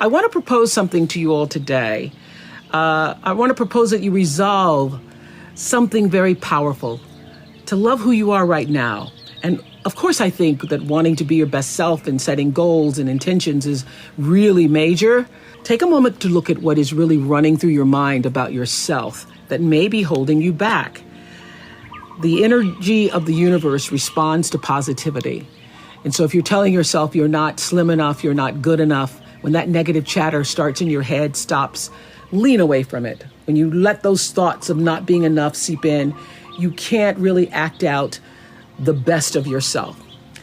I want to propose something to you all today. I want to propose that you resolve something very powerful, to love who you are right now. And of course, I think that wanting to be your best self and setting goals and intentions is really major. Take a moment to look at what is really running through your mind about yourself that may be holding you back. The energy of the universe responds to positivity. And so if you're telling yourself you're not slim enough, you're not good enough, when that negative chatter starts in your head, stops, lean away from it. When you let those thoughts of not being enough seep in, you can't really act out the best of yourself.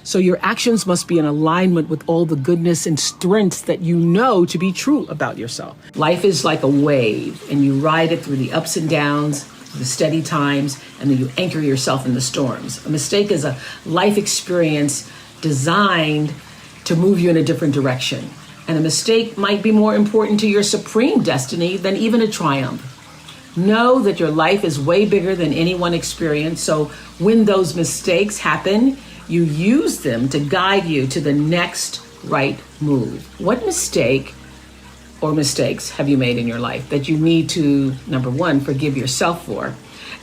So your actions must be in alignment with all the goodness and strengths that you know to be true about yourself. Life is like a wave, and you ride it through the ups and downs, the steady times, and then you anchor yourself in the storms. A mistake is a life experience designed to move you in a different direction. And a mistake might be more important to your supreme destiny than even a triumph. Know that your life is way bigger than any one experience. So when those mistakes happen, you use them to guide you to the next right move. What mistake or mistakes have you made in your life that you need to, number one, forgive yourself for?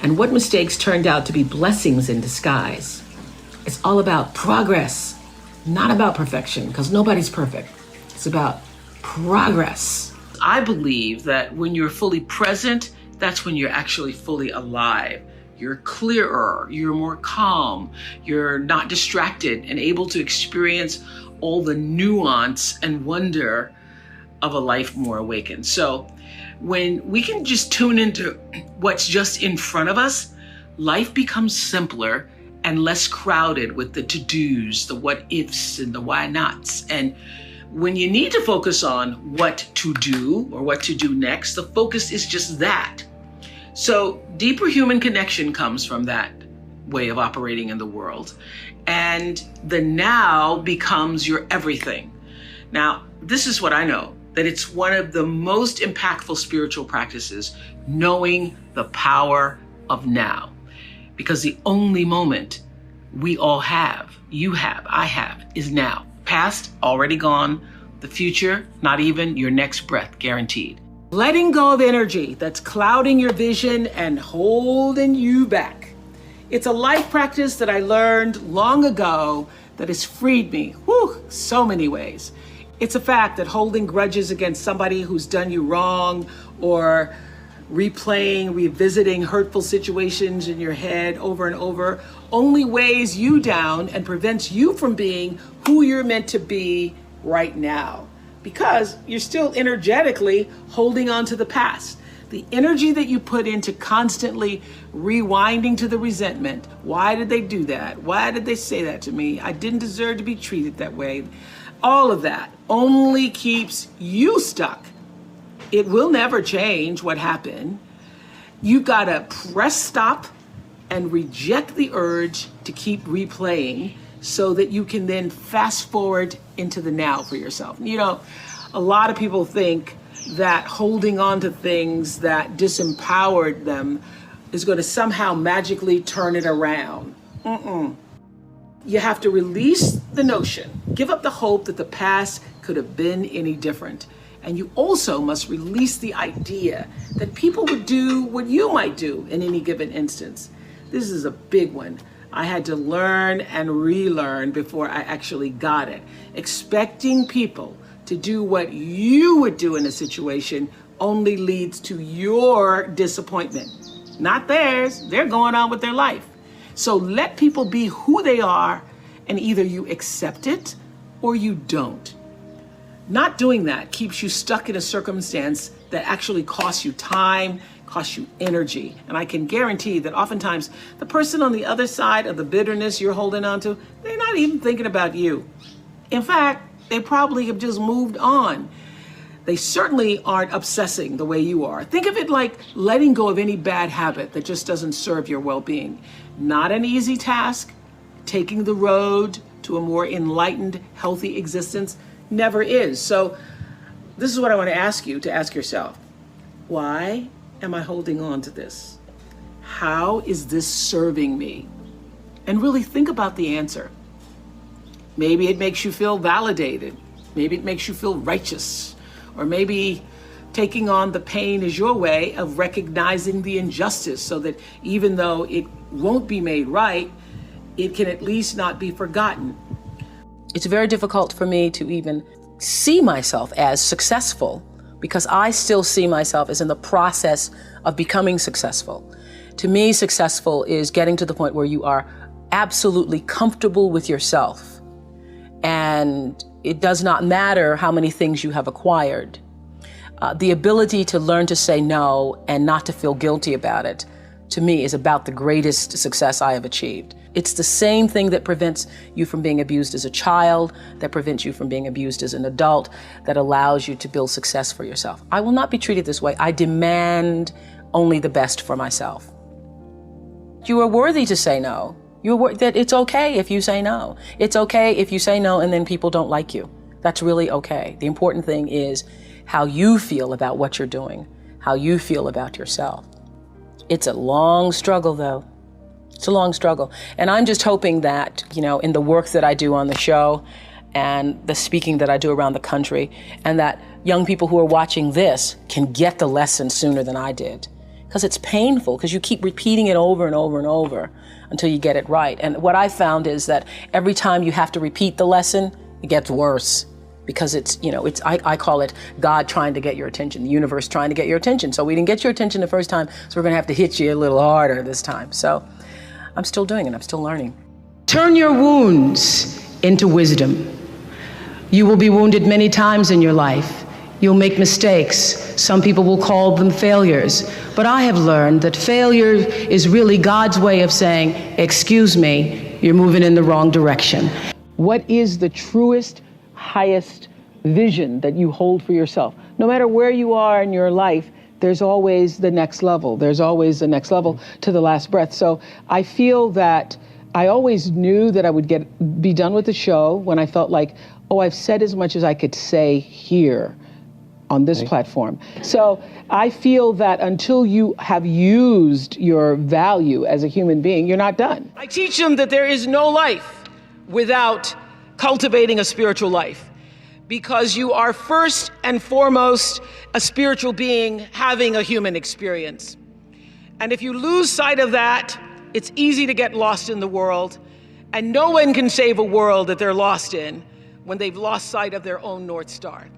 And what mistakes turned out to be blessings in disguise? It's all about progress, not about perfection, because nobody's perfect. It's about progress. I believe that when you're fully present, that's when you're actually fully alive. You're clearer, you're more calm, you're not distracted and able to experience all the nuance and wonder of a life more awakened. So when we can just tune into what's just in front of us, life becomes simpler and less crowded with the to-dos, the what-ifs and the why-nots. And when you need to focus on what to do or what to do next, the focus is just that. So deeper human connection comes from that way of operating in the world. And the now becomes your everything. Now, this is what I know, that it's one of the most impactful spiritual practices, knowing the power of now. Because the only moment we all have, you have, I have, is now. Past, already gone. The future, not even your next breath, guaranteed. Letting go of energy that's clouding your vision and holding you back. It's a life practice that I learned long ago that has freed me, so many ways. It's a fact that holding grudges against somebody who's done you wrong, or revisiting hurtful situations in your head over and over, only weighs you down and prevents you from being who you're meant to be right now, because you're still energetically holding on to the past. The energy that you put into constantly rewinding to the resentment. Why did they do that? Why did they say that to me? I didn't deserve to be treated that way. All of that only keeps you stuck. It will never change what happened. You've got to press stop and reject the urge to keep replaying so that you can then fast forward into the now for yourself. You know, a lot of people think that holding on to things that disempowered them is going to somehow magically turn it around. You have to release the notion, give up the hope that the past could have been any different. And you also must release the idea that people would do what you might do in any given instance. This is a big one. I had to learn and relearn before I actually got it. Expecting people to do what you would do in a situation only leads to your disappointment, not theirs. They're going on with their life. So let people be who they are, and either you accept it or you don't. Not doing that keeps you stuck in a circumstance that actually costs you time, costs you energy. And I can guarantee that oftentimes the person on the other side of the bitterness you're holding on to, they're not even thinking about you. In fact, they probably have just moved on. They certainly aren't obsessing the way you are. Think of it like letting go of any bad habit that just doesn't serve your well-being. Not an easy task. Taking the road to a more enlightened, healthy existence never is. So this is what I want to ask you to ask yourself. Why am I holding on to this? How is this serving me? And really think about the answer. Maybe it makes you feel validated. Maybe it makes you feel righteous. Or maybe taking on the pain is your way of recognizing the injustice so that even though it won't be made right, it can at least not be forgotten. It's very difficult for me to even see myself as successful because I still see myself as in the process of becoming successful. To me, successful is getting to the point where you are absolutely comfortable with yourself. And it does not matter how many things you have acquired. The ability to learn to say no and not to feel guilty about it, to me, is about the greatest success I have achieved. It's the same thing that prevents you from being abused as a child, that prevents you from being abused as an adult, that allows you to build success for yourself. I will not be treated this way. I demand only the best for myself. You are worthy to say no. That it's okay if you say no. It's okay if you say no and then people don't like you. That's really okay. The important thing is how you feel about what you're doing, how you feel about yourself. It's a long struggle, though. It's a long struggle. And I'm just hoping that, in the work that I do on the show and the speaking that I do around the country, and that young people who are watching this can get the lesson sooner than I did. Because it's painful, because you keep repeating it over and over and over until you get it right. And what I found is that every time you have to repeat the lesson, it gets worse. Because I call it God trying to get your attention, the universe trying to get your attention. So we didn't get your attention the first time, so we're gonna have to hit you a little harder this time. So I'm still doing it, I'm still learning. Turn your wounds into wisdom. You will be wounded many times in your life. You'll make mistakes. Some people will call them failures. But I have learned that failure is really God's way of saying, excuse me, you're moving in the wrong direction. What is the truest, highest vision that you hold for yourself? No matter where you are in your life, there's always the next level. There's always the next level to the last breath. So I feel that I always knew that I would be done with the show when I felt like, oh, I've said as much as I could say here on this platform. So I feel that until you have used your value as a human being, you're not done. I teach them that there is no life without cultivating a spiritual life, because you are first and foremost a spiritual being having a human experience. And if you lose sight of that, it's easy to get lost in the world, and no one can save a world that they're lost in when they've lost sight of their own North Star.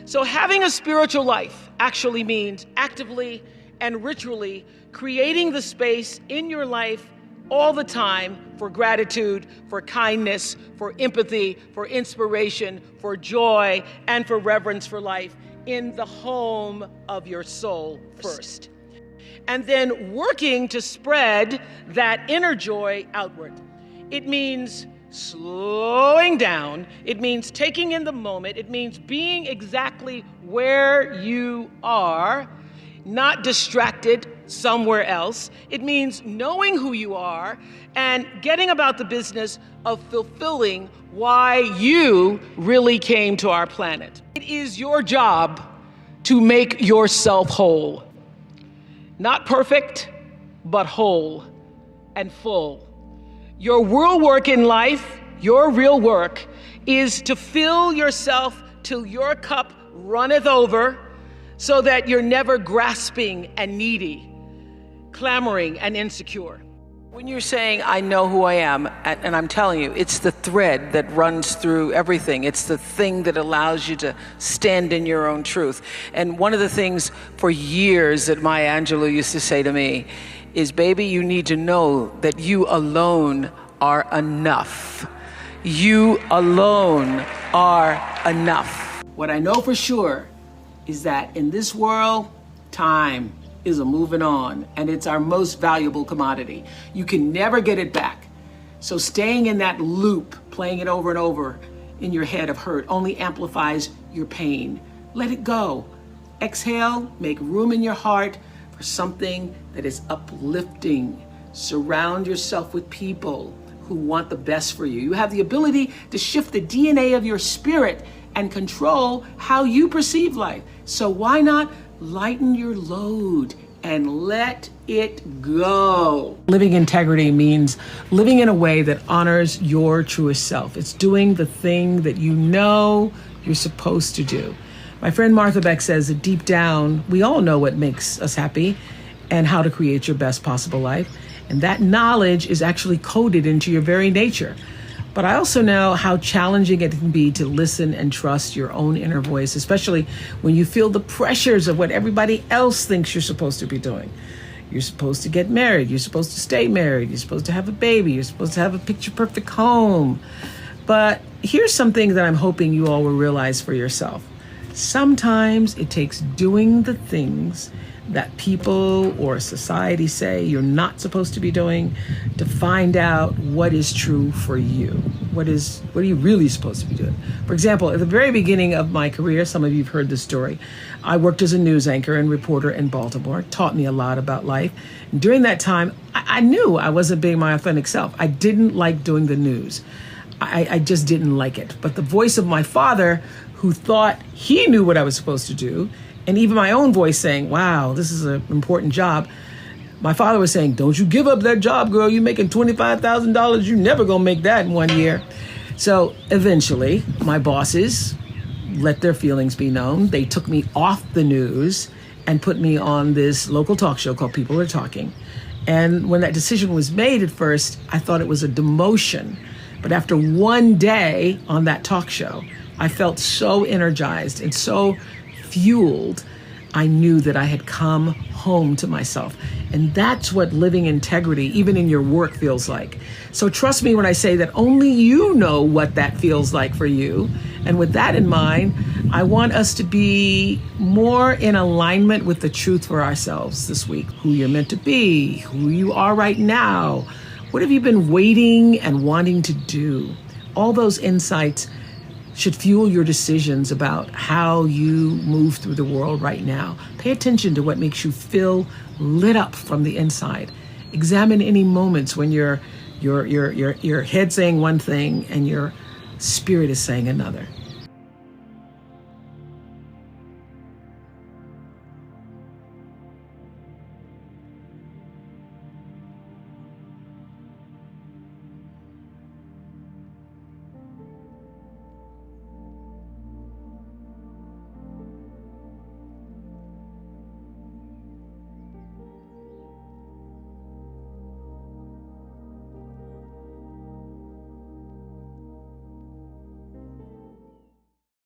So having a spiritual life actually means actively and ritually creating the space in your life all the time for gratitude, for kindness, for empathy, for inspiration, for joy, and for reverence for life in the home of your soul first. And then working to spread that inner joy outward. It means slowing down. It means taking in the moment. It means being exactly where you are, not distracted somewhere else. It means knowing who you are and getting about the business of fulfilling why you really came to our planet. It is your job to make yourself whole. Not perfect, but whole and full. Your real work in life, your real work, is to fill yourself till your cup runneth over, so that you're never grasping and needy, clamoring and insecure. When you're saying, I know who I am, and I'm telling you, it's the thread that runs through everything. It's the thing that allows you to stand in your own truth. And one of the things for years that Maya Angelou used to say to me is, baby, you need to know that you alone are enough. You alone are enough. What I know for sure is that in this world, time is a moving on, and it's our most valuable commodity. You can never get it back. So staying in that loop, playing it over and over in your head of hurt, only amplifies your pain. Let it go. Exhale, make room in your heart for something that is uplifting. Surround yourself with people who want the best for you. You have the ability to shift the DNA of your spirit and control how you perceive life. So why not lighten your load and let it go? Living integrity means living in a way that honors your truest self. It's doing the thing that you know you're supposed to do. My friend Martha Beck says that deep down, we all know what makes us happy and how to create your best possible life. And that knowledge is actually coded into your very nature. But I also know how challenging it can be to listen and trust your own inner voice, especially when you feel the pressures of what everybody else thinks you're supposed to be doing. You're supposed to get married. You're supposed to stay married. You're supposed to have a baby. You're supposed to have a picture-perfect home. But here's something that I'm hoping you all will realize for yourself. Sometimes it takes doing the things that people or society say you're not supposed to be doing to find out what is true for you. What are you really supposed to be doing? For example, at the very beginning of my career, some of you have heard this story, I worked as a news anchor and reporter in Baltimore. It taught me a lot about life. And during that time, I knew I wasn't being my authentic self. I didn't like doing the news. I just didn't like it. But the voice of my father, who thought he knew what I was supposed to do, and even my own voice saying, wow, this is an important job. My father was saying, don't you give up that job, girl. You're making $25,000. You're never going to make that in 1 year. So eventually, my bosses let their feelings be known. They took me off the news and put me on this local talk show called People Are Talking. And when that decision was made at first, I thought it was a demotion. But after one day on that talk show, I felt so energized and so fueled. I knew that I had come home to myself. And that's what living integrity, even in your work, feels like. So trust me when I say that only you know what that feels like for you. And with that in mind, I want us to be more in alignment with the truth for ourselves this week. Who you're meant to be, who you are right now. What have you been waiting and wanting to do? All those insights should fuel your decisions about how you move through the world right now. Pay attention to what makes you feel lit up from the inside. Examine any moments when your head saying one thing and your spirit is saying another.